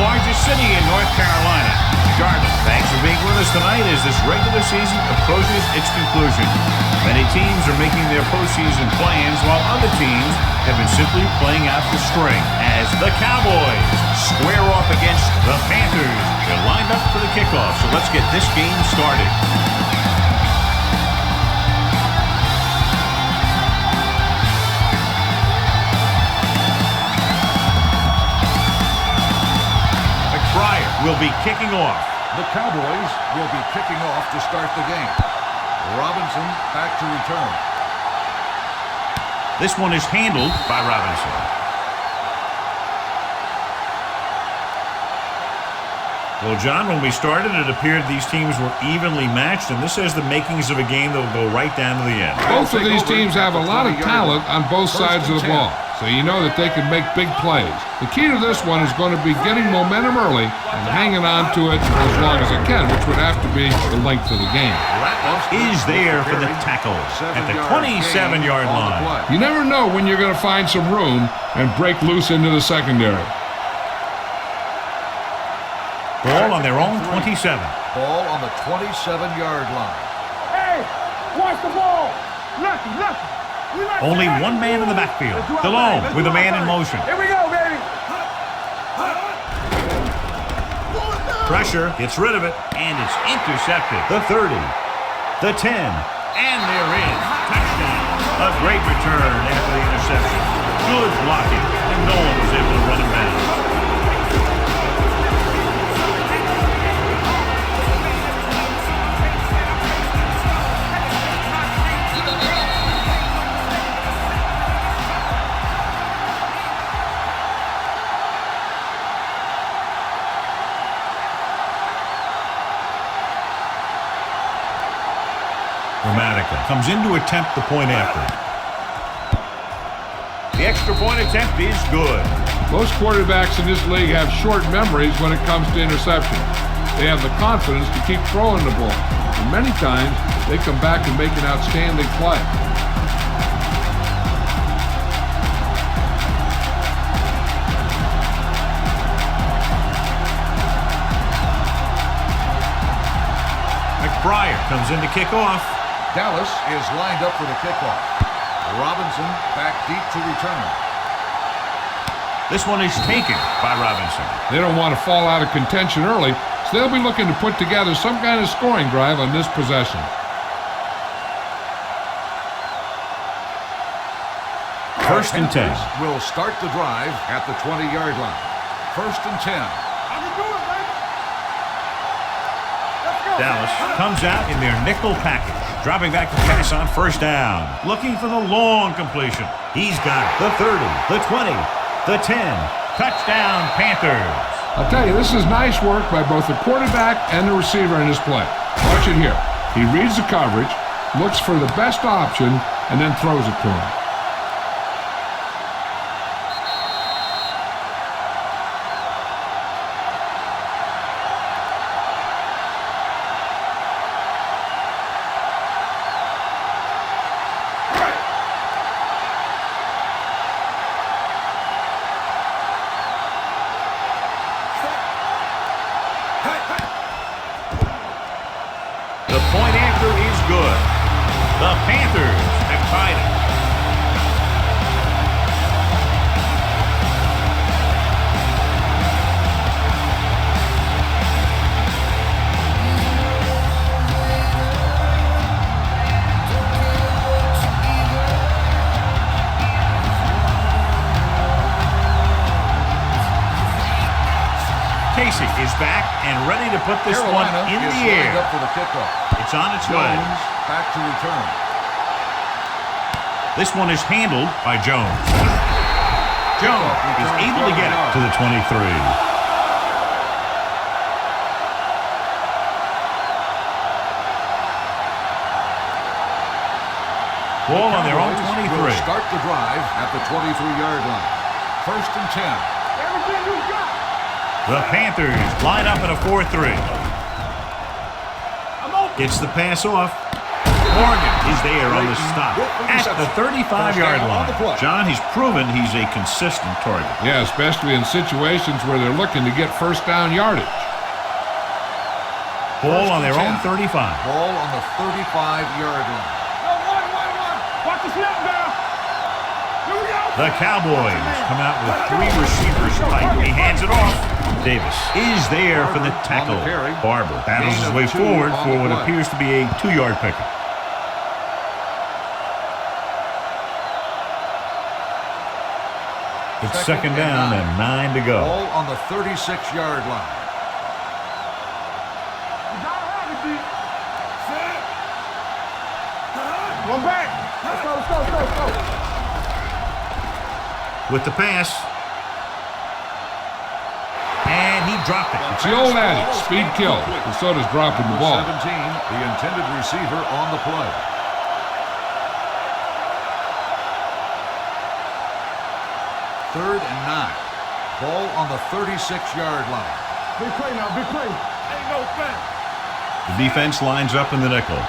largest city in North Carolina. Charlotte, thanks for being with us tonight as this regular season approaches its conclusion. Many teams are making their postseason plans while other teams have been simply playing out the string as the Cowboys square off against the Panthers. They're lined up for the kickoff, so let's get this game started. Will be kicking off. The Cowboys will be kicking off to start the game. Robinson back to return. This one is handled by Robinson. Well, John, when we started, it appeared these teams were evenly matched, and this has the makings of a game that will go right down to the end. Both of these teams have a lot of talent on both sides of the ball, so you know that they can make big plays. The key to this one is going to be getting momentum early and hanging on to it for as long as it can, which would have to be the length of the game. Is there for the tackle at the 27-yard line. You never know when you're going to find some room and break loose into the secondary. Ball on their own 27. Ball on the 27-yard line. Hey, watch the ball. Lucky. Only one man in the backfield. Delone with a man in motion. Here we go, baby. Pressure gets rid of it, and it's intercepted. The 30, the 10, and they're in. Touchdown. A great return after the interception. Good blocking, and no one was able to run him down. Comes in to attempt the point after. The extra point attempt is good. Most quarterbacks in this league have short memories when it comes to interceptions. They have the confidence to keep throwing the ball, and many times they come back and make an outstanding play. McBride comes in to kick off. Dallas is lined up for the kickoff. Robinson back deep to return. This one is taken by Robinson. They don't want to fall out of contention early, so they'll be looking to put together some kind of scoring drive on this possession. First and 10. Will start the drive at the 20-yard line. First and 10. Dallas comes out in their nickel package. Dropping back to pass on first down. Looking for the long completion. He's got it. The 30, the 20, the 10. Touchdown, Panthers. I'll tell you, this is nice work by both the quarterback and the receiver in this play. Watch it here. He reads the coverage, looks for the best option, and then throws it to him. Is back and ready to put this one in the air. Up for the kickoff. It's on its way. Back to return. This one is handled by Jones. Jones is able to get it to the 23. Ball on their own 23. Start the drive at the 23-yard line. First and 10. Everything you got. The Panthers line up in a 4-3. Gets the pass off. Morgan is there on the stop at the 35-yard line. John, he's proven he's a consistent target. Yeah, especially in situations where they're looking to get first down yardage. Ball on their own 35. Ball on the 35-yard line. Watch the snap now. Here we go. The Cowboys come out with 3 receivers tight. He hands it off. Davis is there for the tackle. Barber battles his way forward for what appears to be a 2-yard pickup. It's second down and 9 to go. Ball on the 36-yard line. One back. Let's go. With the pass. And he dropped it. It's the old adage, speed kills. And so does dropping the ball. 17, the intended receiver on the play. Third and 9. Ball on the 36-yard line. Big play now, big play. Ain't no fence. The defense lines up in the nickel.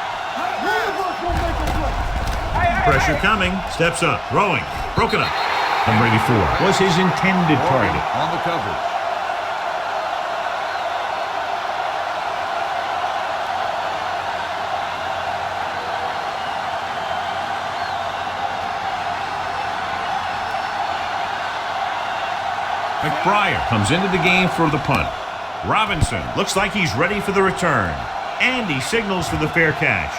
Pressure coming. Steps up. Throwing. Broken up. Number 84 was his intended target. On the coverage. McBriar comes into the game for the punt. Robinson looks like he's ready for the return. And he signals for the fair catch.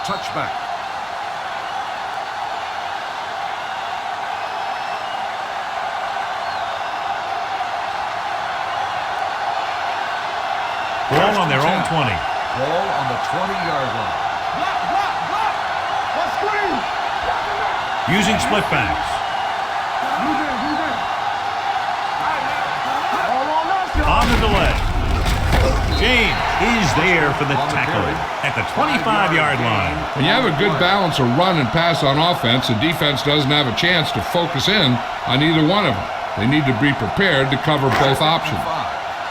Touchback. Ball on their own 20. Ball on the 20-yard line. Block. Let's screen. Using split backs. On the delay. James is there for the tackle at the 25-yard line. When you have a good balance of run and pass on offense, the defense doesn't have a chance to focus in on either one of them. They need to be prepared to cover both options.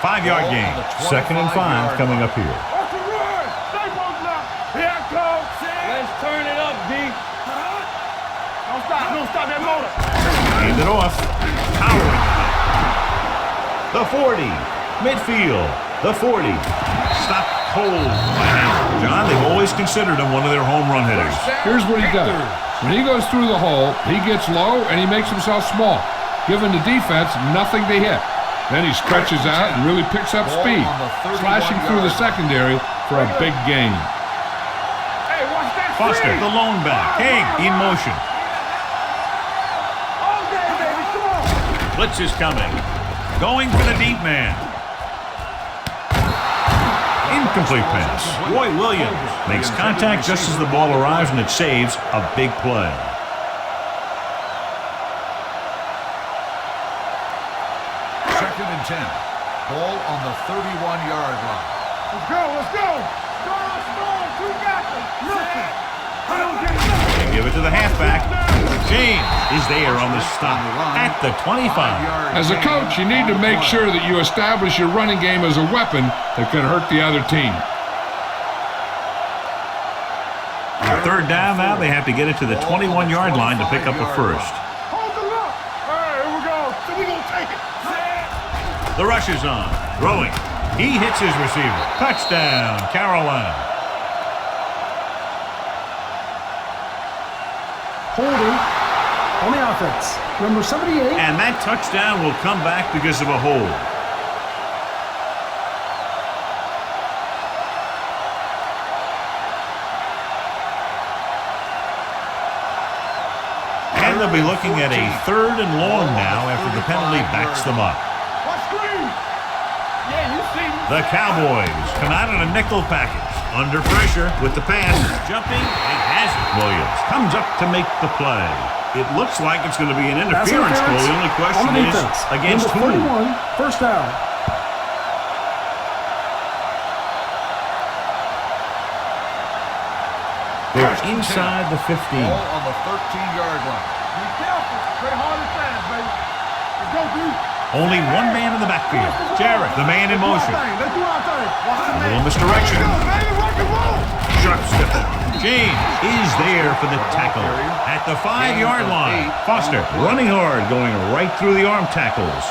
5-yard gain. Second and 5 coming up here. Watch the run. Stay close now. Here it comes. Let's turn it up, D. Don't stop that motor. Hand it off. Powering. The 40. Midfield. The 40. Stop cold by hand. John, they've always considered him one of their home run hitters. Here's what he does. When he goes through the hole, he gets low and he makes himself small, giving the defense nothing to hit. Then he stretches out and really picks up speed, slashing through the secondary for a big gain. Hey, watch that Foster, screen. the lone back. King in motion. All day, baby. Come on. Blitz is coming. Going for the deep man. Incomplete pass. Roy Williams makes contact just as the ball arrives, and it saves a big play. Second and 10. Ball on the 31-yard line. Let's go. Storm. You got them. Listen. I don't get nothing. They give it to the halfback. James is there on the stop at the 25. As a coach, you need to make sure that you establish your running game as a weapon that can hurt the other team. Third down now, they have to get it to the 21-yard line to pick up a first. Hold the look. All right, here we go. So we gonna take it. The rush is on. Throwing. He hits his receiver. Touchdown, Carolina. Holding on the offense. Number 78. And that touchdown will come back because of a hold. And they'll be looking at a third and long now after the penalty backs them up. Watch screen. Yeah, you see me. The Cowboys come out in a nickel package. Under pressure with the pass. Jumping and has it. Williams comes up to make the play. It looks like it's going to be an interference goal. The only question is against who? Number 41, first down. They're inside the 15. Ball on the 13-yard line. Be careful. Play hard and fast, baby. Let's go, dude. Only one man in the backfield. Jarrett, the man in motion. Let's do our thing. A little misdirection. Sharp stiff arm. James is there for the tackle at the 5-yard line. Foster running hard, going right through the arm tackles.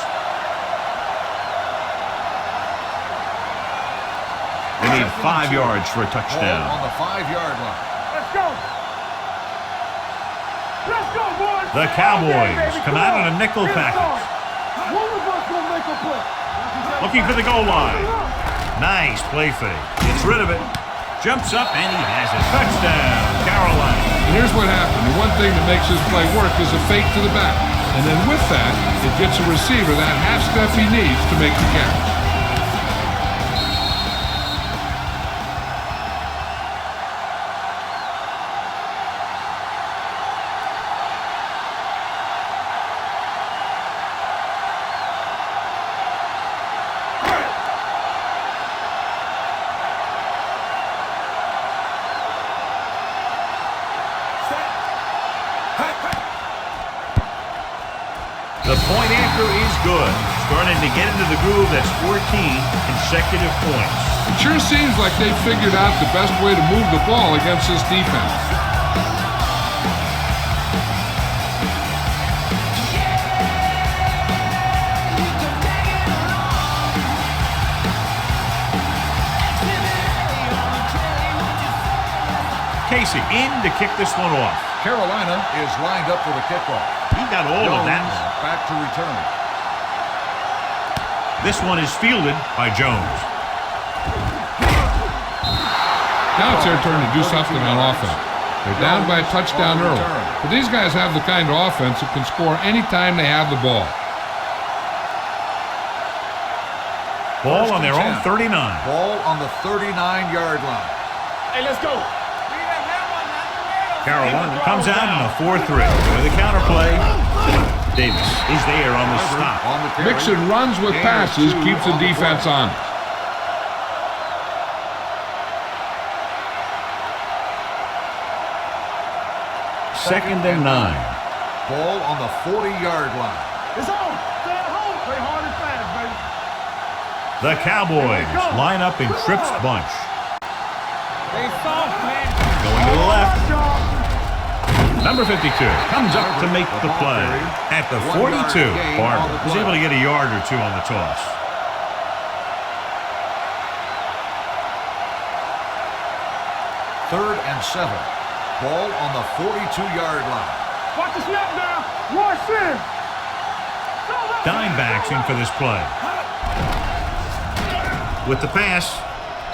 They need 5 yards for a touchdown. On the 5-yard line. Let's go. Let's go, boys. The Cowboys come out in a nickel package. One of us gonna make a play. Looking for the goal line. Nice play fake. Gets rid of it. Jumps up and he has it. Touchdown, Carolina. And here's what happened. The one thing that makes this play work is a fake to the back. And then with that, it gets a receiver that half step he needs to make the catch. The point after is good. Starting to get into the groove. That's 14 consecutive points. It sure seems like they figured out the best way to move the ball against this defense. Casey in to kick this one off. Carolina is lined up for the kickoff. He got all of that. Back to return. This one is fielded by Jones. Now it's their turn to do something on offense. They're down by a touchdown early. But these guys have the kind of offense that can score anytime they have the ball. Ball on their own 39. Ball on the 39-yard line. Hey, let's go. Carolina comes out in a 4-3 with a counterplay. Davis is there on the stop. On the carry. Mixing runs with passes keeps the defense on. Second and 9. Ball on the 40-yard line. It's on. Stay at home. Play hard and fast, baby. The Cowboys line up in Tripp's bunch. Stay soft, man. Going to the left. Number 52 comes up to make the play. At the 42, Barber was able to get a yard or two on the toss. Third and 7. Ball on the 42-yard line. Watch the snap now. Watch in. Dime backs in for this play. With the pass,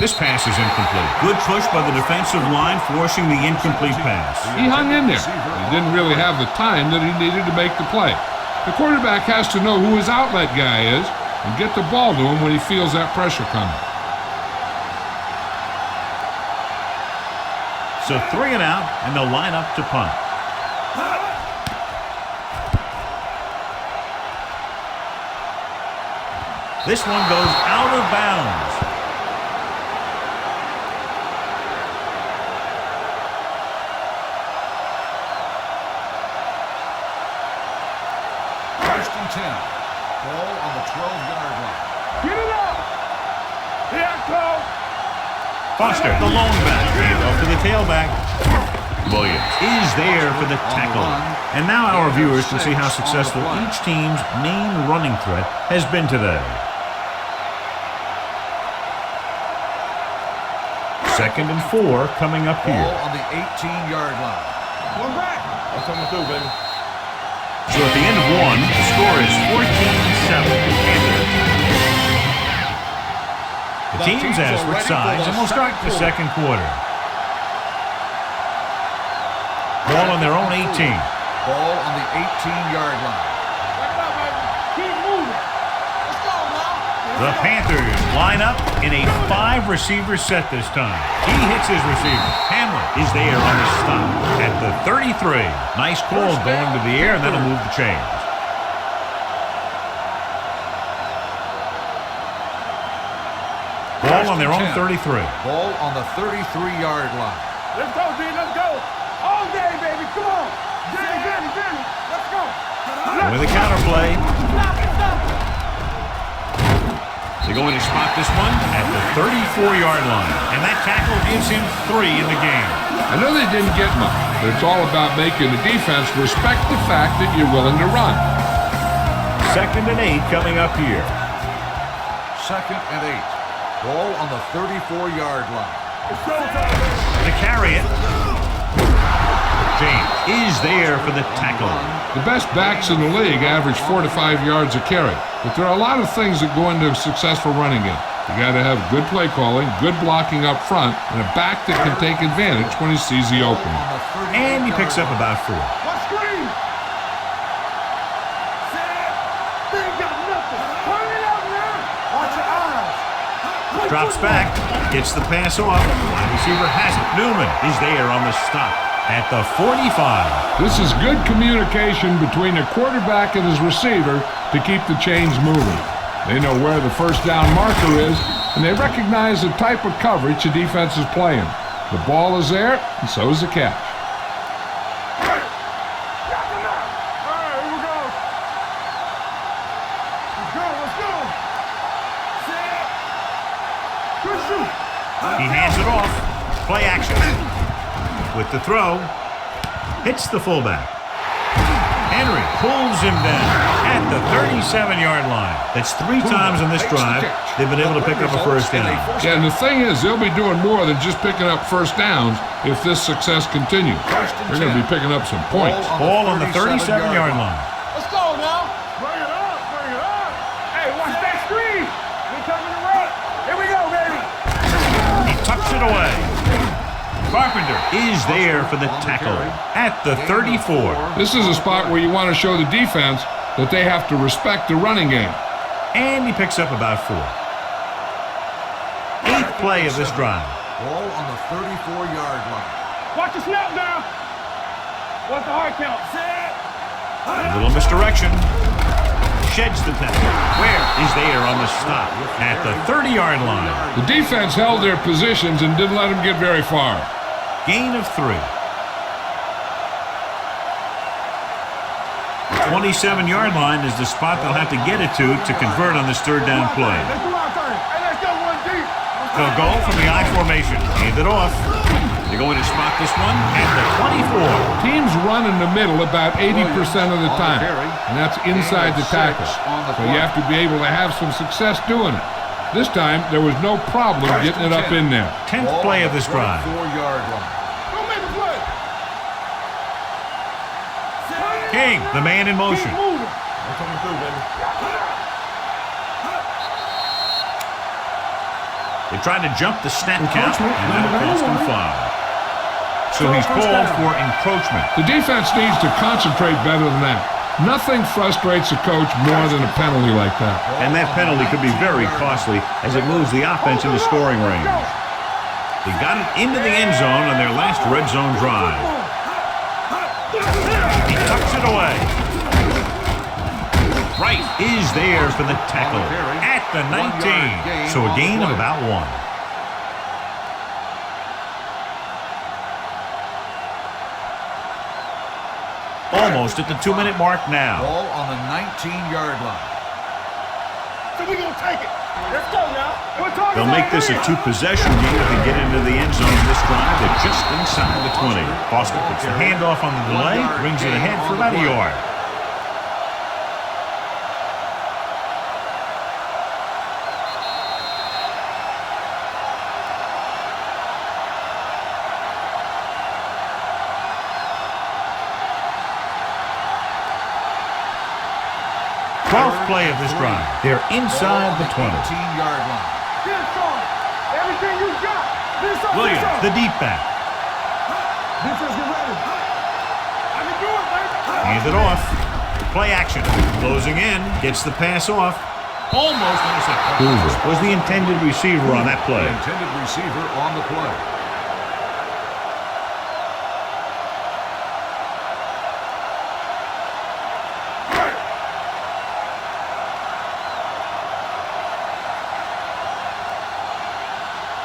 this pass is incomplete. Good push by the defensive line, forcing the incomplete pass. He hung in there. He didn't really have the time that he needed to make the play. The quarterback has to know who his outlet guy is and get the ball to him when he feels that pressure coming. So 3 and out, and they'll line up to punt. This one goes out of bounds. First and 10. Ball on the 12-yard line. Get it up. Here I go. Foster, the lone back, handoff to the tailback. Williams is there for the tackle. And now our viewers can see how successful each team's main running threat has been today. Second and 4 coming up here. Ball on the 18-yard line. One back. That's coming through, baby. So at the end of 1, the score is 14-7. The teams have switched sides, and we'll start the second quarter. Ball on their own 18. Ball on the 18-yard line. Keep moving. Let's go, man. The Panthers line up in a 5-receiver set this time. He hits his receiver. Hamlet is there on the stop at the 33. Nice call going to the air, and that'll move the chains. Ball on their own 33. Ball on the 33-yard line. Let's go, D. Let's go. All day, baby. Come on. Jenny. Let's go. And with a counterplay, They're going to spot this one at the 34-yard line. And that tackle gives him 3 in the game. I know they didn't get much, but it's all about making the defense respect the fact that you're willing to run. 2nd and 8 coming up here. 2nd and 8. Ball on the 34-yard line. To carry it. James is there for the tackle. The best backs in the league average 4 to 5 yards a carry, but there are a lot of things that go into a successful running game. You got to have good play calling, good blocking up front, and a back that can take advantage when he sees the opening. And he picks up about 4. What screen? They ain't got nothing. Turn it up now. Watch your eyes. Drops back, gets the pass off. Wide receiver has it. Newman is there on the stop at the 45. This is good communication between the quarterback and his receiver to keep the chains moving. They know where the first down marker is, and they recognize the type of coverage the defense is playing. The ball is there, and so is the catch. All right, here we go. Let's go. Set. Good shoot. He hands it off. Play action. With the throw, hits the fullback. Henry pulls him down at the 37-yard line. That's 3 times on this drive they've been able to pick up a first down. Yeah, and the thing is, they'll be doing more than just picking up first downs if this success continues. They're going to be picking up some points. Ball on the 37-yard line. Let's go now. Bring it up. Hey, watch that screen. We coming to run. Here we go, baby. He tucks it away. Carpenter is there for the tackle at the 34. This is a spot where you want to show the defense that they have to respect the running game. And he picks up about 4. 8th play of this drive. Ball on the 34-yard line. Watch the snap now. What's the hard count? Set. A little misdirection. Sheds the tackle. Where is there on the stop at the 30-yard line. The defense held their positions and didn't let them get very far. Gain of 3. 27-yard line is the spot they'll have to get it to convert on this 3rd down play. Let's do our thing. Hey, let's go one deep. They'll go from the I formation. Hand it off. They're going to spot this one at the 24. Teams run in the middle about 80% of the time, and that's inside the tackle. So you have to be able to have some success doing it. This time, there was no problem getting it up in there. 10th play of this drive. 4-yard line. Don't make a play. King, the man in motion. Keep moving. They're coming through, baby. They tried to jump the snap count, and that'll cost him 5. So he's called for encroachment. The defense needs to concentrate better than that. Nothing frustrates a coach more than a penalty like that. And that penalty could be very costly as it moves the offense into scoring range. They got it into the end zone on their last red zone drive. He tucks it away. Wright is there for the tackle at the 19. So a gain of about 1. Almost at the 2-minute mark now. Ball on the 19-yard line. So we gonna take it. Let's go now. What time They'll is make this a 2-possession game if they get into the end zone in this drive. They're just inside the 20. Foster puts the handoff on the delay, brings it ahead for about a yard. Play of this drive. They're inside the 20. 18-yard line. This on. Everything you got. This on. Williams, the deep back. Defense, get ready. I can do it, baby. Hands it off. Play action. Closing in. Gets the pass off. Almost intercepted. Was the intended receiver on that play. The intended receiver on the play.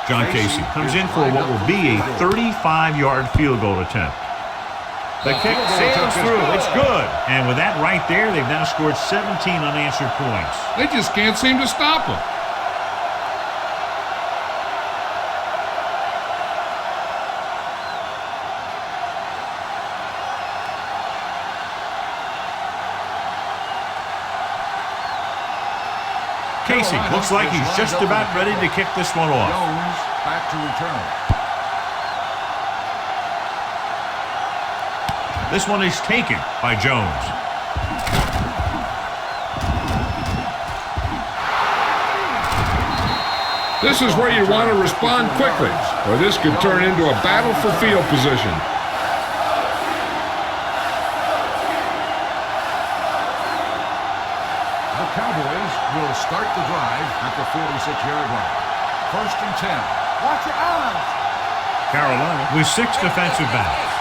John Casey comes in for what will be a 35-yard field goal attempt. The kick sails through. It's good. And with that right there, they've now scored 17 unanswered points. They just can't seem to stop them. Casey looks like he's just about ready to kick this one off. Jones back to return. This one is taken by Jones. This is where you want to respond quickly, or this could turn into a battle for field position. The Cowboys will start the drive at the 46-yard line. 1st and 10. Watch your eyes. Carolina with 6 defensive backs.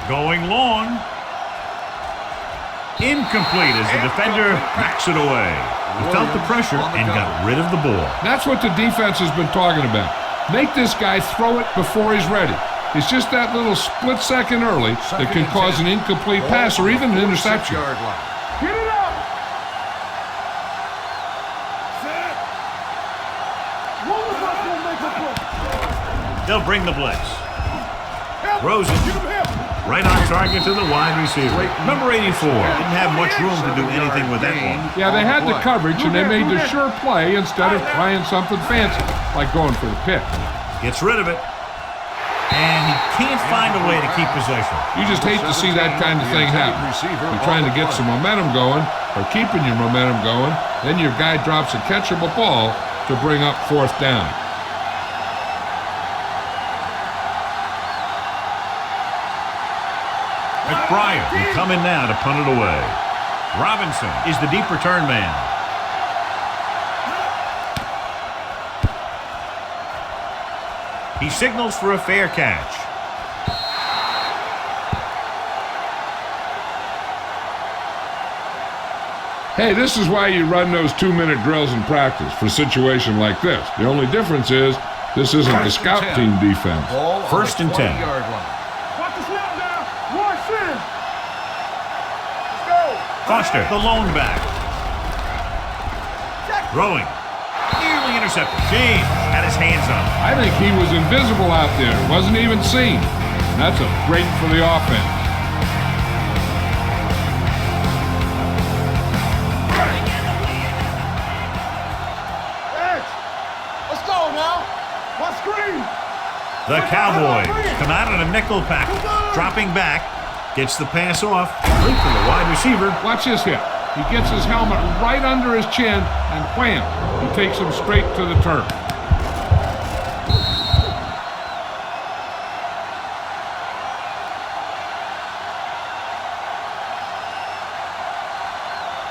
Going long. Incomplete as the defender backs it away. He felt the pressure and got rid of the ball. That's what the defense has been talking about. Make this guy throw it before he's ready. It's just that little split second early that can cause an incomplete pass or even an interception. Get it up. Set. One of us will make a play. They'll bring the blitz. Rosen. Right on target to the wide receiver. Number 84. Didn't have much room to do anything with that one. Yeah, they had the coverage, and they made the sure play instead of trying something fancy, like going for the pick. Gets rid of it. And he can't find a way to keep possession. You just hate to see that kind of thing happen. You're trying to get some momentum going, or keeping your momentum going, then your guy drops a catchable ball to bring up 4th down. McBride will come in now to punt it away. Robinson is the deep return man. He signals for a fair catch. Hey, this is why you run those 2-minute drills in practice for a situation like this. The only difference is this isn't the scout team defense. 1st and 10. Watch the snap down. Watch in. Let's go. Foster, the lone back. Throwing. Nearly intercepted. James had his hands up. I think he was invisible out there. Wasn't even seen. And that's a great for the offense. Let's go now. What screen? The Cowboys come out in a nickel package. Dropping back. Gets the pass off. Right to the wide receiver. Watch this hit. He gets his helmet right under his chin, and wham, he takes him straight to the turf.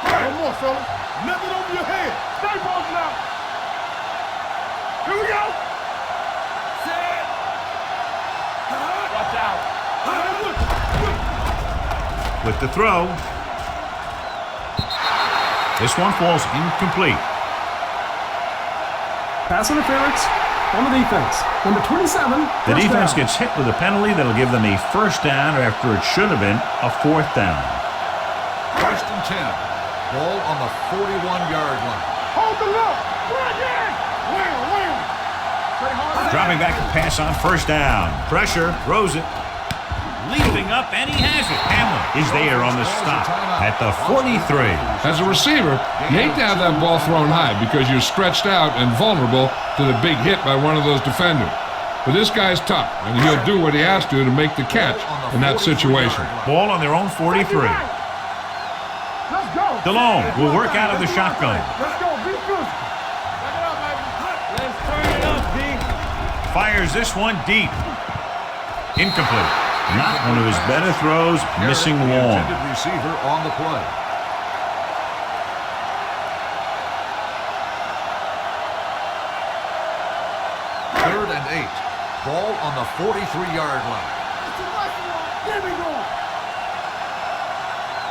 One more, fella. Nothing over your head. Stay posted out. Here we go. Set. Watch out. With the throw. This one falls incomplete. Pass interference on the defense. Number 27. The defense down. gets hit with a penalty that'll give them a 1st down after it should have been a 4th down. 1st and 10. Ball on the 41-yard line. Hold the look. Run in. Wham. Dropping back to pass on 1st down. Pressure. Throws it. Leaping up, and he has it. Hamlin is there on the stop at the 43. As a receiver, you hate to have that ball thrown high because you're stretched out and vulnerable to the big hit by one of those defenders. But this guy's tough, and he'll do what he has to make the catch in that situation. Ball on their own 43. Let's go. DeLone will work out of the shotgun. Let's go. Be good. Back it up, baby. Let's turn it up, D. Fires this one deep. Incomplete. Not one of his better throws, missing the long. intended receiver on the play. Third and 8. Ball on the 43-yard line.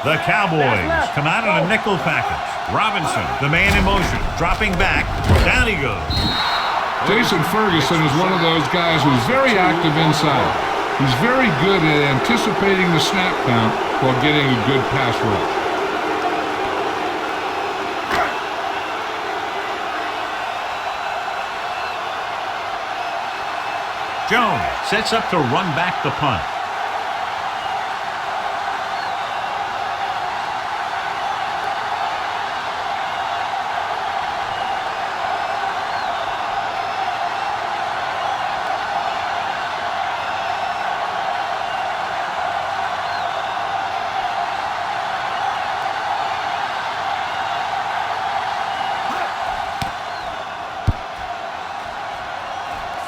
The Cowboys come out in a nickel package. Robinson, the man in motion, dropping back. Down he goes. Jason Ferguson is one of those guys who's very active inside. He's very good at anticipating the snap count while getting a good pass rush. Jones sets up to run back the punt.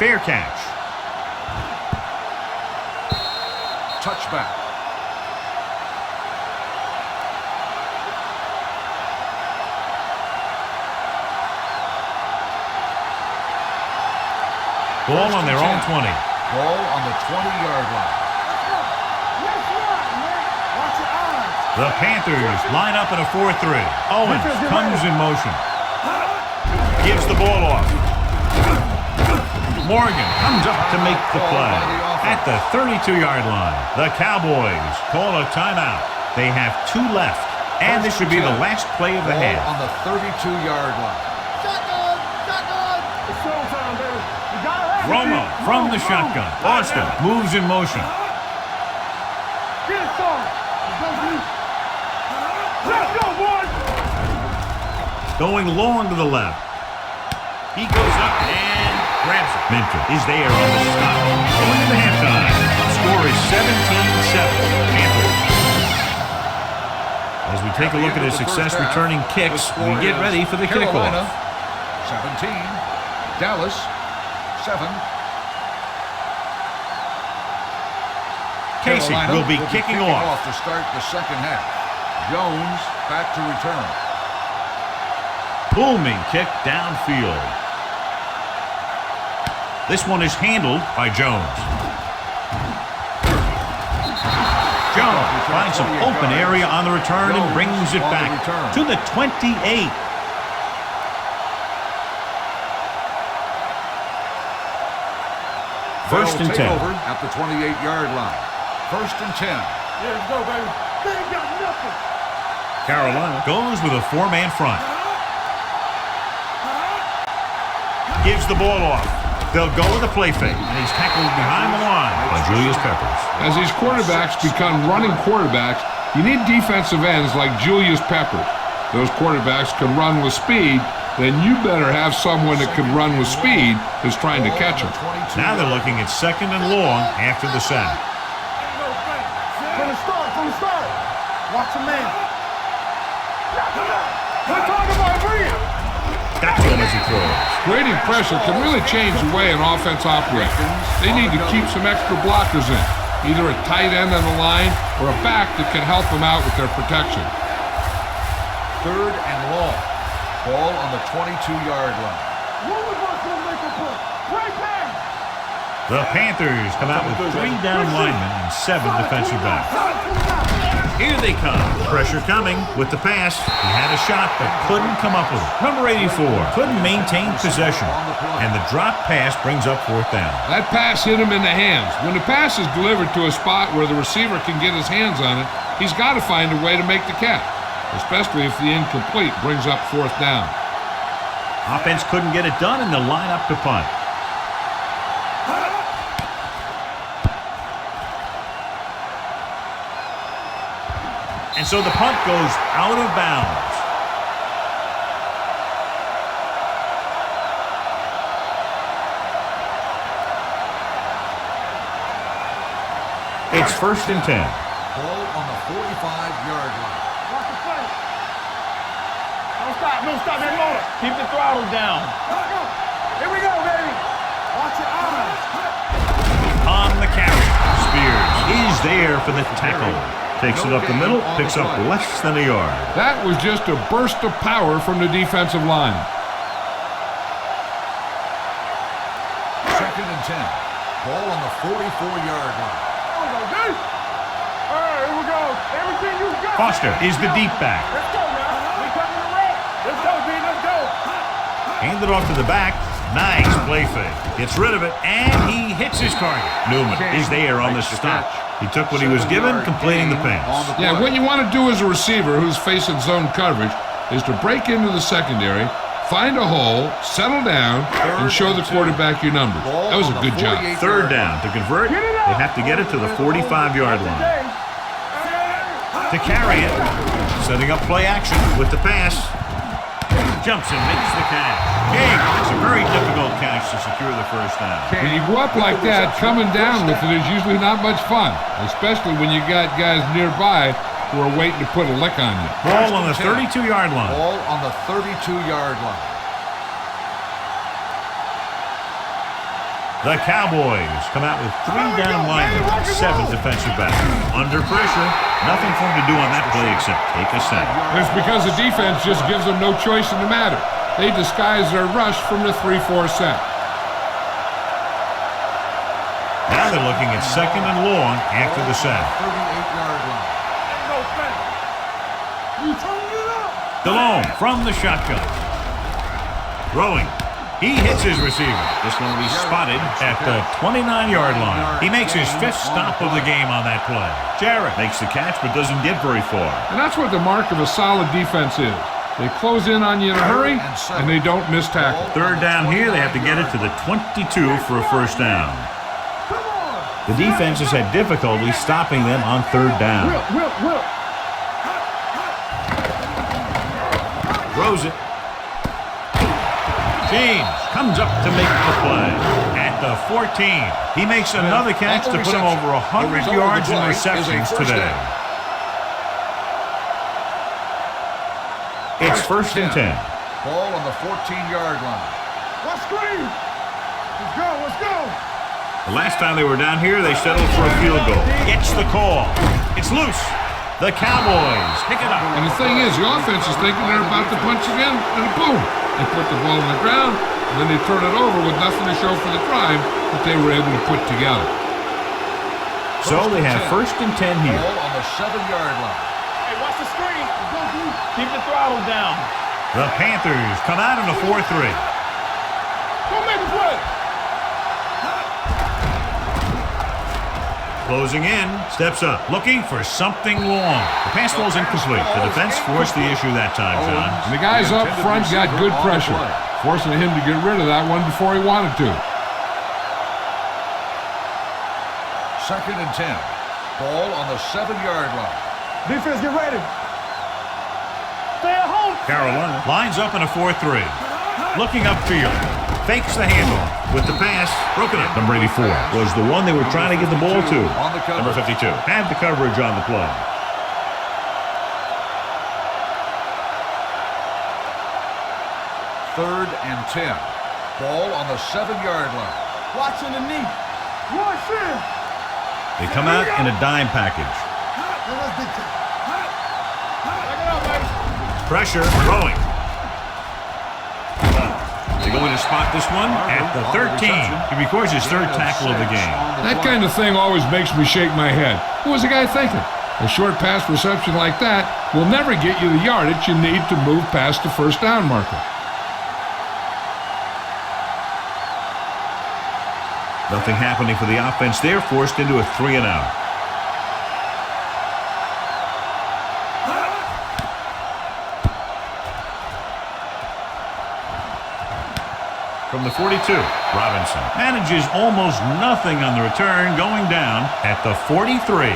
Fair catch. Touchback. Ball on their own 20. Ball on the 20-yard line. The Panthers line up in a 4-3. Owens comes in motion. Gives the ball off. Morgan comes up to make the play at the 32-yard line. The Cowboys call a timeout. They have 2 left, and this should be the last play of the half. On the 32-yard line. Romo from the shotgun. Austin moves in motion. Going long to the left. He goes up and grabs it. Minter is there on the stop. Going into halftime. Score is 17-7. Panthers. As we take a look at his success returning kicks, we get ready for the Carolina, kickoff. 17. Dallas, 7. Casey Carolina will be kicking off. to start the second half. Jones back to return. Booming kick downfield. This one is handled by Jones. Jones finds some open area on the return and brings it back to the 28. First and 10. Over at the 28-yard line. First and 10. Yeah, let's go, baby. They ain't got nothing. Carolina goes with a 4-man front. Gives the ball off. They'll go with a play fake, and he's tackled behind the line by Julius Peppers. As these quarterbacks become running quarterbacks, you need defensive ends like Julius Peppers. Those quarterbacks can run with speed, then you better have someone that can run with speed that's trying to catch them. Now they're looking at second and long after the sack. From the start. Watch the man. We're talking about Reed. That's him as he throws. Grading pressure can really change the way an offense operates. They need to keep some extra blockers in, either a tight end on the line or a back that can help them out with their protection. Third and long. Ball on the 22-yard line. The Panthers come out with 3 down linemen and 7 defensive backs. Here they come. Pressure coming with the pass. He had a shot but couldn't come up with it. Number 84 couldn't maintain possession, and the drop pass brings up 4th down. That pass hit him in the hands. When the pass is delivered to a spot where the receiver can get his hands on it, he's got to find a way to make the catch, especially if the incomplete brings up 4th down. Offense couldn't get it done, and they'll line up to punt. And so the punt goes out of bounds. It's first and 10. Ball on the 45-yard line. Watch the play. Don't stop that motor. Keep the throttle down. Here we go, baby. Watch your eyes. On the carry. Spears is there for the tackle. Takes it up the middle, picks up less than a yard. That was just a burst of power from the defensive line. Second and 10. Ball on the 44-yard line. All right, here we go. Everything you got. Foster is the deep back. Let's go now. We coming to race. Let's go, B. Let's go. Handed off to the back. Nice play fake. Gets rid of it, and he hits his target. Newman is there on the stop. He took what he was given, completing the pass. Yeah, what you want to do as a receiver who's facing zone coverage is to break into the secondary, find a hole, settle down, and show the quarterback your numbers. That was a good job. 3rd down. To convert, they have to get it to the 45-yard line. To carry it, setting up play action with the pass. Jumps and makes the catch. King, it's a very difficult catch to secure the 1st down. When you go up like that, coming down with it is usually not much fun, especially when you got guys nearby who are waiting to put a lick on you. Ball on the 32-yard line. Ball on the 32-yard line. The Cowboys come out with 3 down linemen and 7 defensive backs. Under pressure, nothing for him to do on that play except take a sack. It's because the defense just gives them no choice in the matter. They disguise their rush from the 3-4 set. Now they're looking at 2nd and long after the sack. 38-yard line. DeLone from the shotgun. Throwing. He hits his receiver. This one will be spotted at the 29-yard line. He makes his 5th stop of the game on that play. Jarrett makes the catch but doesn't get very far. And that's what the mark of a solid defense is. They close in on you in a hurry, and they don't miss tackle. 3rd down here, they have to get it to the 22 for a 1st down. The defense has had difficulty stopping them on 3rd down. Throws it. James comes up to make the play. At the 14, he makes another catch to put him over 100 yards in receptions today. It's 1st and 10. Ball on the 14-yard line. Let's screen. Let's go. The last time they were down here, they settled for a field goal. Gets the call. It's loose. The Cowboys pick it up. And the thing is, the offense is thinking they're about to punch again, and boom, they put the ball on the ground, and then they turn it over with nothing to show for the drive that they were able to put together. So they have 1st and 10 here. Ball on the 7-yard line. Hey, watch the screen. Keep the throttle down. The Panthers come out in a 4-3. Go make a play. Closing in, steps up, looking for something long. The pass ball's incomplete. The defense forced the issue that time, John. And the guys up front got good pressure, forcing him to get rid of that one before he wanted to. 2nd and 10. Ball on the 7-yard line. Defense, get ready. Stay at home. Carolina lines up in a 4-3. Looking upfield. Fakes the handoff with the pass. Broken up. Number 84 was the one they were trying to get the ball to. Number 52 had the coverage on the play. Third and 10. Ball on the 7-yard line. Watching the knee. Watch in. They come out in a dime package. Pressure, throwing. They're going to spot this one at the 13. He records his 3rd tackle of the game. That kind of thing always makes me shake my head. What was the guy thinking? A short pass reception like that will never get you the yardage you need to move past the 1st down marker. Nothing happening for the offense. They're forced into a 3-and-out. From the 42, Robinson manages almost nothing on the return, going down at the 43.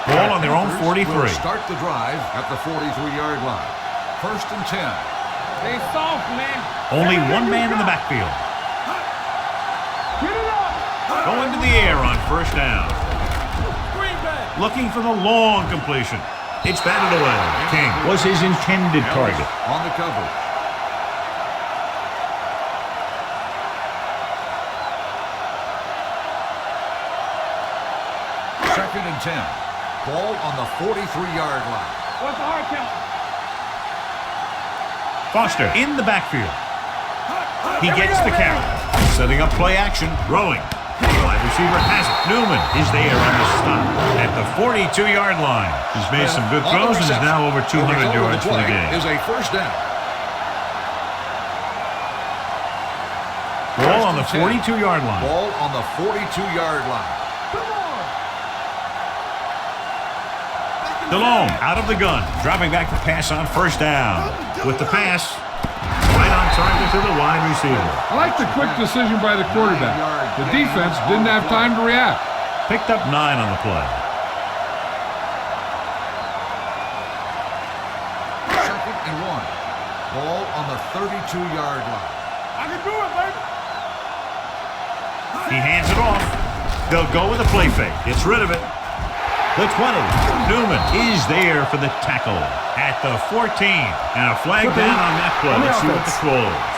Ball on their own 43. Start the drive at the 43-yard line. 1st and 10. Stay soft, man. Only one man in the backfield. Get it up. Going to the air on 1st down. Screen back. Looking for the long completion. It's batted away. King was his intended target. On the coverage. Second and 10. Ball on the 43-yard line. What's the hard count? Foster in the backfield. He gets the carry. Setting up play action. Rowing. Wide receiver has it. Newman is there on the stop at the 42-yard line. He's made some good throws and is now over 200 yards for the game. Is a 1st down. Ball on the 42-yard line. Ball on the 42-yard line. DeLone out of the gun. Dropping back to pass on 1st down. With the pass, right on target to the wide receiver. I like the quick decision by the quarterback. The defense didn't have time to react. Picked up 9 on the play. 2nd and 1. Ball on the 32-yard line. I can do it, baby. He hands it off. They'll go with a play fake. Gets rid of it. The 20. Newman is there for the tackle at the 14. And a flag down on that play. Let's see what the call is.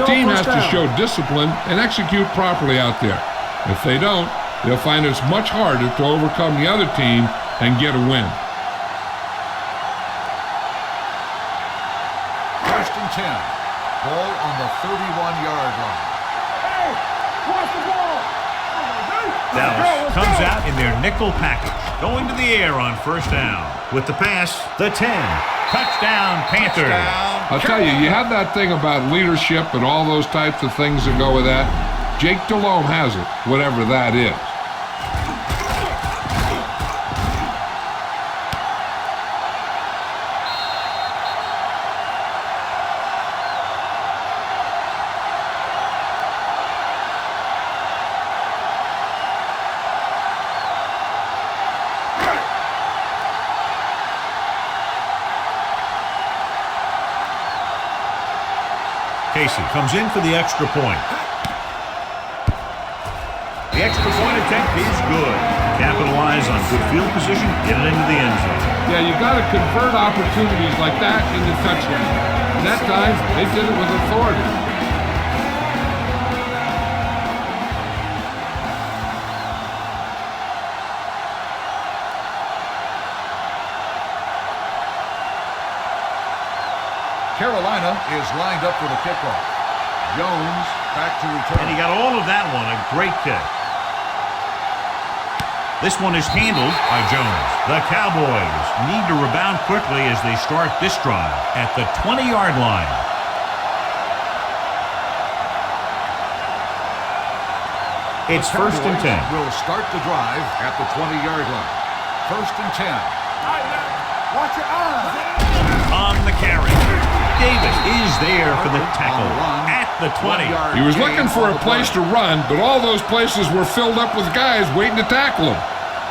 A team has to show discipline and execute properly out there. If they don't, they'll find it's much harder to overcome the other team and get a win. First and 10. Ball on the 31-yard line. Hey, watch the ball. Dallas comes out in their nickel package, going to the air on first down. With the pass, the 10. Touchdown, Panthers. I'll tell you, you have that thing about leadership and all those types of things that go with that. Jake Delhomme has it, whatever that is. Casey comes in for the extra point. The extra point attempt is good. Capitalize on good field position, get it into the end zone. Yeah, you got to convert opportunities like that into touchdowns. And that time, they did it with authority. Carolina is lined up for the kickoff. Jones back to return. And he got all of that one. A great kick. This one is handled by Jones. The Cowboys need to rebound quickly as they start this drive at the 20-yard line. It's first and 10. Will start the drive at the 20-yard line. First and 10. Watch your eyes. On the carry. Davis is there for the tackle at the 20. He was looking for a place to run, but all those places were filled up with guys waiting to tackle him.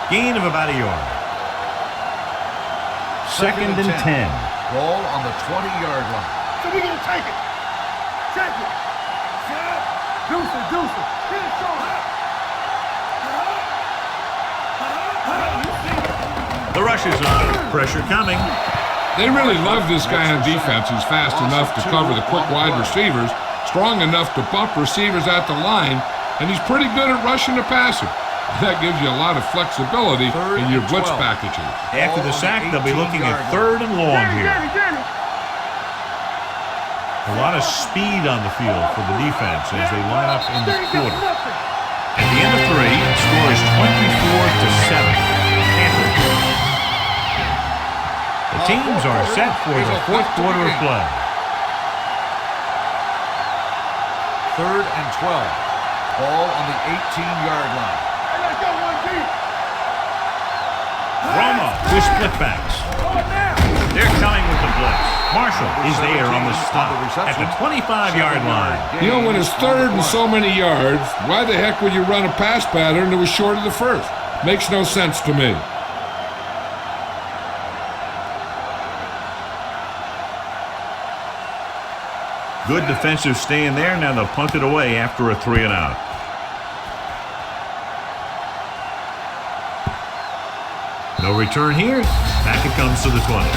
Gain of about a yard. Second and 10. Ball on the 20-yard line. So we're going to take it. Take it. Deuce it. Get it, shoulder. The rush is on. Pressure coming. They really love this guy on defense. He's fast enough to cover the quick wide receivers, strong enough to bump receivers at the line, and he's pretty good at rushing the passer. That gives you a lot of flexibility in your blitz packages. After the sack, they'll be looking at third and long here. A lot of speed on the field for the defense as they line up in the quarter. At the end of 3, the score is 24-7. Panthers. The teams are set for the fourth quarter of play. Third and 12. Ball on the 18-yard line. Romo with split-backs. They're coming with the blitz. Marshall is there on the stop at the 25-yard line. You know, when it's third and so many yards, why the heck would you run a pass pattern that was short of the first? Makes no sense to me. Good defensive stand there. Now they'll punt it away after a 3-and-out. No return here. Back it comes to the 20.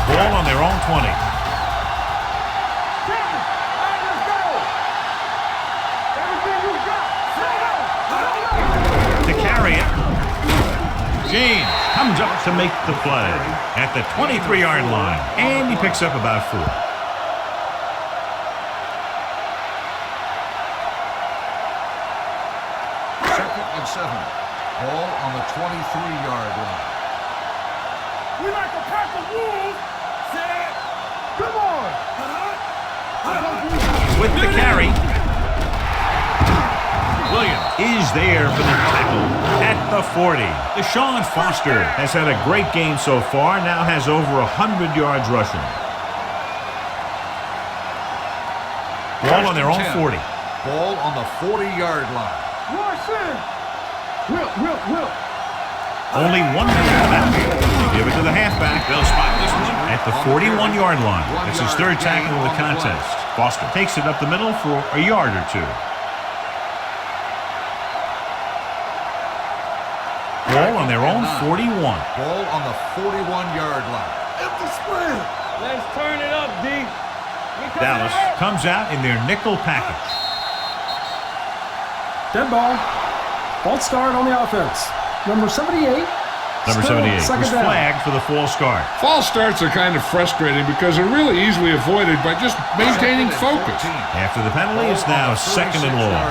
Ball on their own 20. To carry it. James comes up to make the play at the 23-yard line. And he picks up about 4. Second and 7. Ball on the 23-yard line. We like a pack of wolves. Come on. With the carry. Williams is there for the tackle at the 40. Deshaun Foster has had a great game so far, now has over 100 yards rushing. Ball on their own 40. Ball on the 40-yard line. Rush in. Will. Only 1 minute in the backfield. They give it to the halfback. They'll spot this one at the 41-yard line. It's his third tackle of the contest. Foster takes it up the middle for a yard or two. Ball on their own 41. Ball on the 41-yard line. Empty spread. Let's turn it up, D. Dallas comes out in their nickel package. Dead ball. False start on the offense. Number 78. Number Still 78 second was down. flagged for the false start. False starts are kind of frustrating because they're really easily avoided by just maintaining focus. After the penalty, it's now second and long.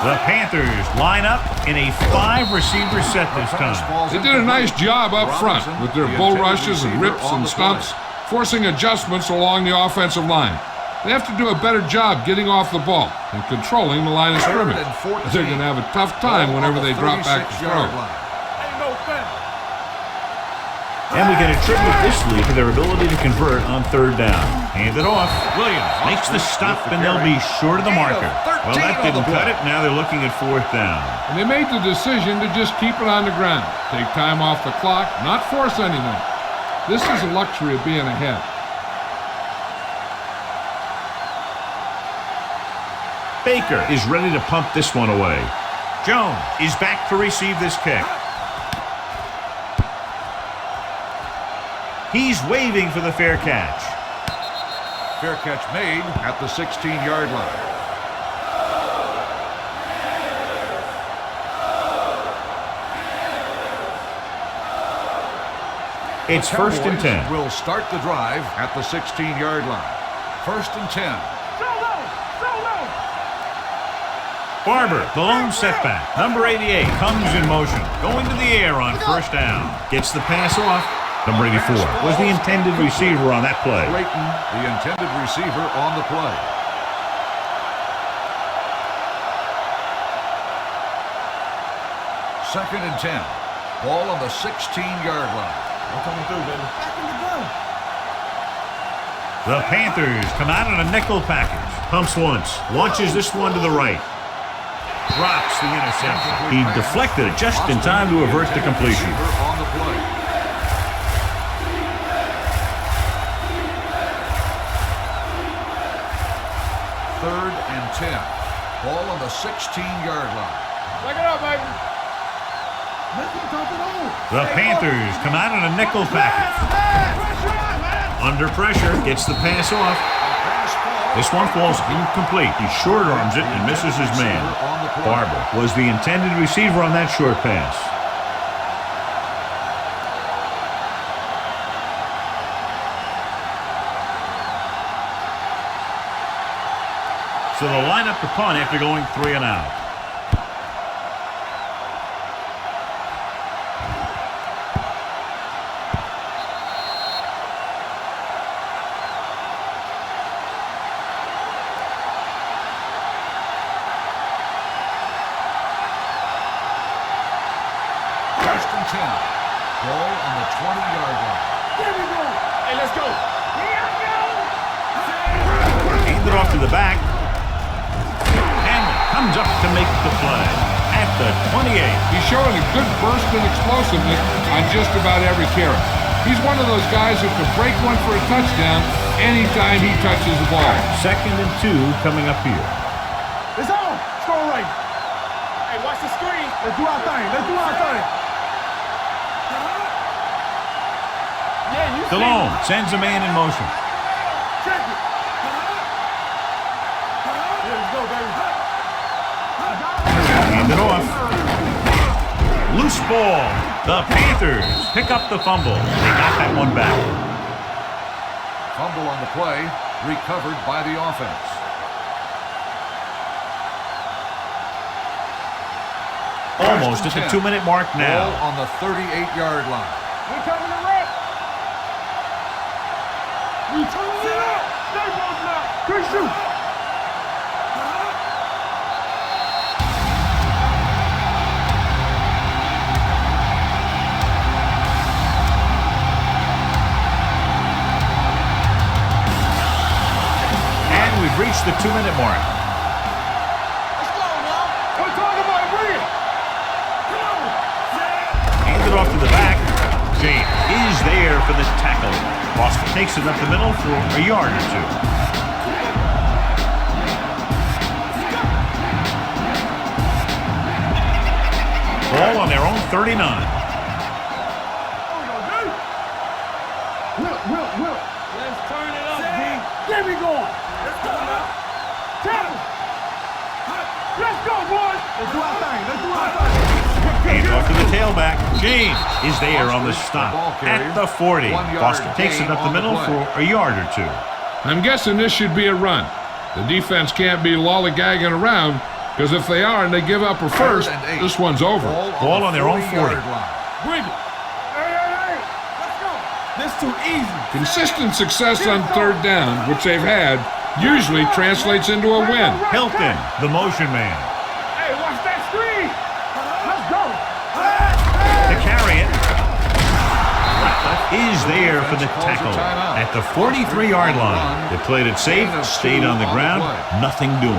The Panthers line up in a 5-receiver set this time. They did a nice job up front with their bull rushes and rips and stumps, forcing adjustments along the offensive line. They have to do a better job getting off the ball and controlling the line of scrimmage. They're going to have a tough time whenever they drop back to throw. And we can attribute this lead to their ability to convert on third down. Hand it off. Williams makes the stop, and they'll be short of the marker. Well, that didn't cut it. Now they're looking at fourth down. And they made the decision to just keep it on the ground. Take time off the clock, not force anything. This is a luxury of being ahead. Baker is ready to pump this one away. Jones is back to receive this kick. He's waving for the fair catch. Fair catch made at the 16-yard line. It's first and 10. Will start the drive at the 16-yard line. First and 10. Barber, the lone setback. Number 88 comes in motion. Going to the air on first down. Gets the pass off. Number 84 was the intended receiver on that play. Drayton, the intended receiver on the play. Second and 10. Ball on the 16-yard line. I'm coming through, baby. Back in the gun. The Panthers come out in a nickel package. Pumps once. Launches this one to the right. Drops the interception. He deflected it just in time to avert the completion. On the play. Third and 10. Ball on the 16-yard line. Look it up, baby. The Panthers come out in a nickel package. Under pressure, gets the pass off. This one falls incomplete. He short arms it and misses his man. Barber was the intended receiver on that short pass. So they'll line up the punt after going 3 and out. First and 10. Ball on the 20-yard line. There we go. Hey, let's go. Hand it off to the back. Comes up to make the play at the 28. He's showing a good burst and explosiveness on just about every carry. He's one of those guys who can break one for a touchdown anytime he touches the ball. Second and 2 coming up here. It's on. Let's go right. Hey, watch the screen. Let's do our thing. Let's do our thing. Yeah, you Delone sends a man in motion. Check it. Here we go, baby. Hand it off. Loose ball. The Panthers pick up the fumble. They got that one back. Fumble on the play. Recovered by the offense. Almost at the 2-minute mark now. Ball on the 38-yard line. We coming to rip. We turn it up. Stay close now. Good shoot. And we've reached the 2-minute mark. Let's go now. We're talking about it. Bring it. Boston takes it up the middle for a yard or two. Ball on their own 39. Will. Let's turn it up, D. Get me going. Let's go now. Tackle. Let's go, boys. Let's do our thing. Hand off to the tailback. James is there on the stop at the 40. Boston takes it up the middle for a yard or two. I'm guessing this should be a run. The defense can't be lollygagging around, because if they are and they give up a first, this one's over. Ball on their own 40. Bring it. Hey. Let's go. This too easy. Consistent success on third down, which they've had, usually translates into a win. Hilton, the motion man. Hey, watch that screen. Let's go. To carry it. Is there for the tackle at the 43-yard line. They played it safe, stayed on the ground, nothing doing.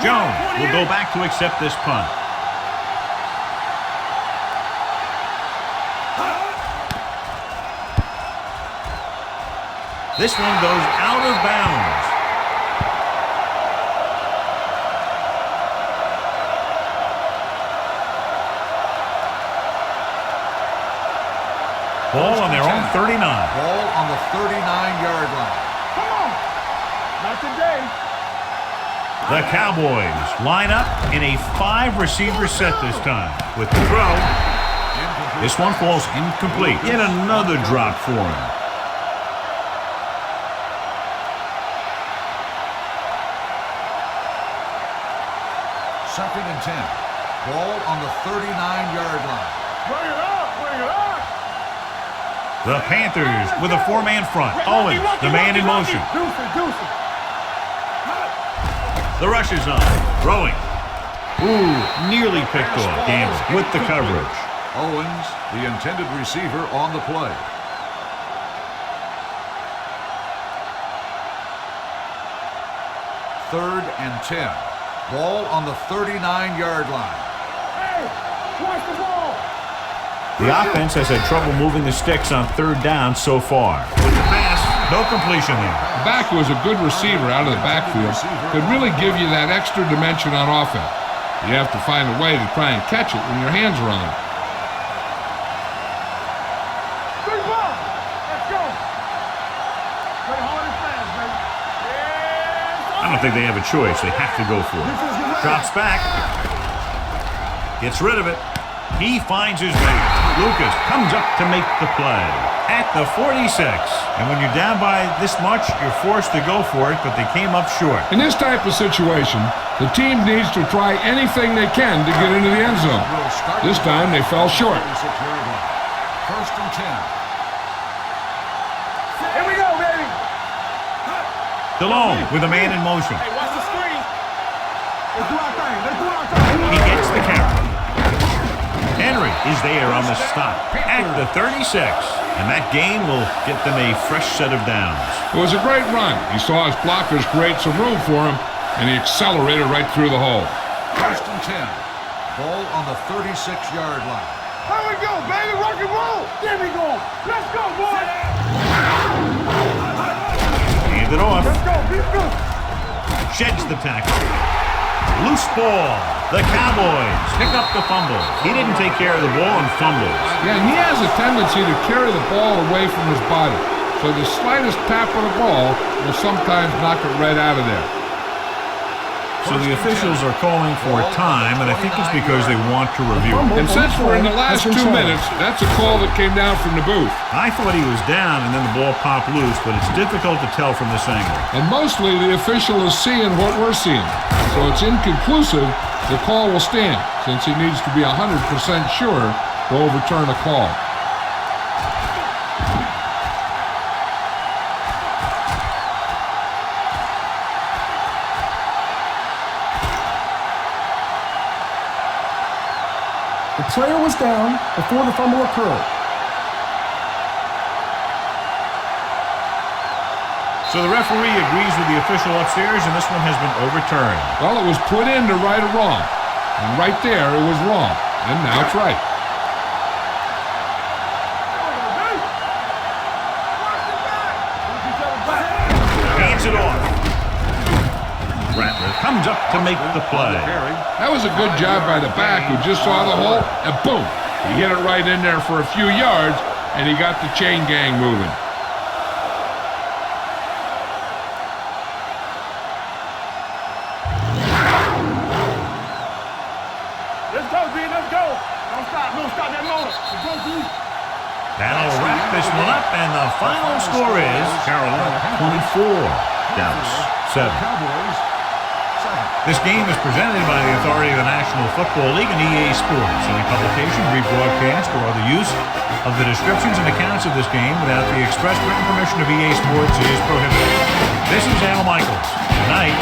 Jones will go back to accept this punt. This one goes out of bounds. Ball on their own 39. Ball on the 39-yard line. Come on. Not today. The Cowboys line up in a 5-receiver set this time. With the throw, this one falls incomplete. Yet another drop for him. Second and 10. Ball on the 39-yard line. Bring it up. The Panthers with a 4-man front. Owens, the man in motion. Deuce. The rush is on. Throwing. Ooh, nearly picked off. Gamble with the coverage. Owens, the intended receiver, on the play. Third and 10. Ball on the 39-yard line. Hey, watch the ball. The offense has had trouble moving the sticks on third down so far. With the pass, no completion there. The back was a good receiver out of the backfield. Could really give you that extra dimension on offense. You have to find a way to try and catch it when your hands are on it. Big ball. Let's go. Play hard and fast, baby. I don't think they have a choice. They have to go for it. Drops back. Gets rid of it. He finds his man. Lucas comes up to make the play at the 46. And when you're down by this much, you're forced to go for it, but they came up short. In this type of situation, the team needs to try anything they can to get into the end zone. This time they fell short. First and 10. Here we go, baby. DeLone with a man in motion. Hey, watch the screen. Let's do our thing. He gets the carry. Henry is there on the stop at the 36. And that gain will get them a fresh set of downs. It was a great run. He saw his blockers create some room for him, and he accelerated right through the hole. First and 10. Ball on the 36-yard line. Here we go, baby. Rock and roll. Get me going. Let's go, boys. Hand it off. Let's go. Be good. Sheds the tackle. Loose ball. The Cowboys pick up the fumble. He didn't take care of the ball and fumbles. Yeah, and he has a tendency to carry the ball away from his body. So the slightest tap of the ball will sometimes knock it right out of there. So the officials are calling for time, and I think it's because they want to review it. And since we're in the last 2 minutes, that's a call that came down from the booth. I thought he was down, and then the ball popped loose, but it's difficult to tell from this angle. And mostly the official is seeing what we're seeing. So it's inconclusive. The call will stand, since he needs to be 100% sure to overturn a call. The player was down before the fumble occurred. So the referee agrees with the official upstairs, and this one has been overturned. Well, it was put in to right a wrong. And right there, it was wrong. And now it's right. Hands it off. Rattler comes up to make the play. That was a good job by the back who just saw the hole, and boom! He hit it right in there for a few yards, and he got the chain gang moving. Let's go, B. Let's go. Don't stop that motor. Let's go, B. That'll wrap this one up, and the final score is Carolina 24, Dallas 7. Cowboys 7. This game is presented by the authority of the National Football League and EA Sports. Any publication, rebroadcast, or other use of the descriptions and accounts of this game without the express written permission of EA Sports is prohibited. This is Al Michaels. Good night.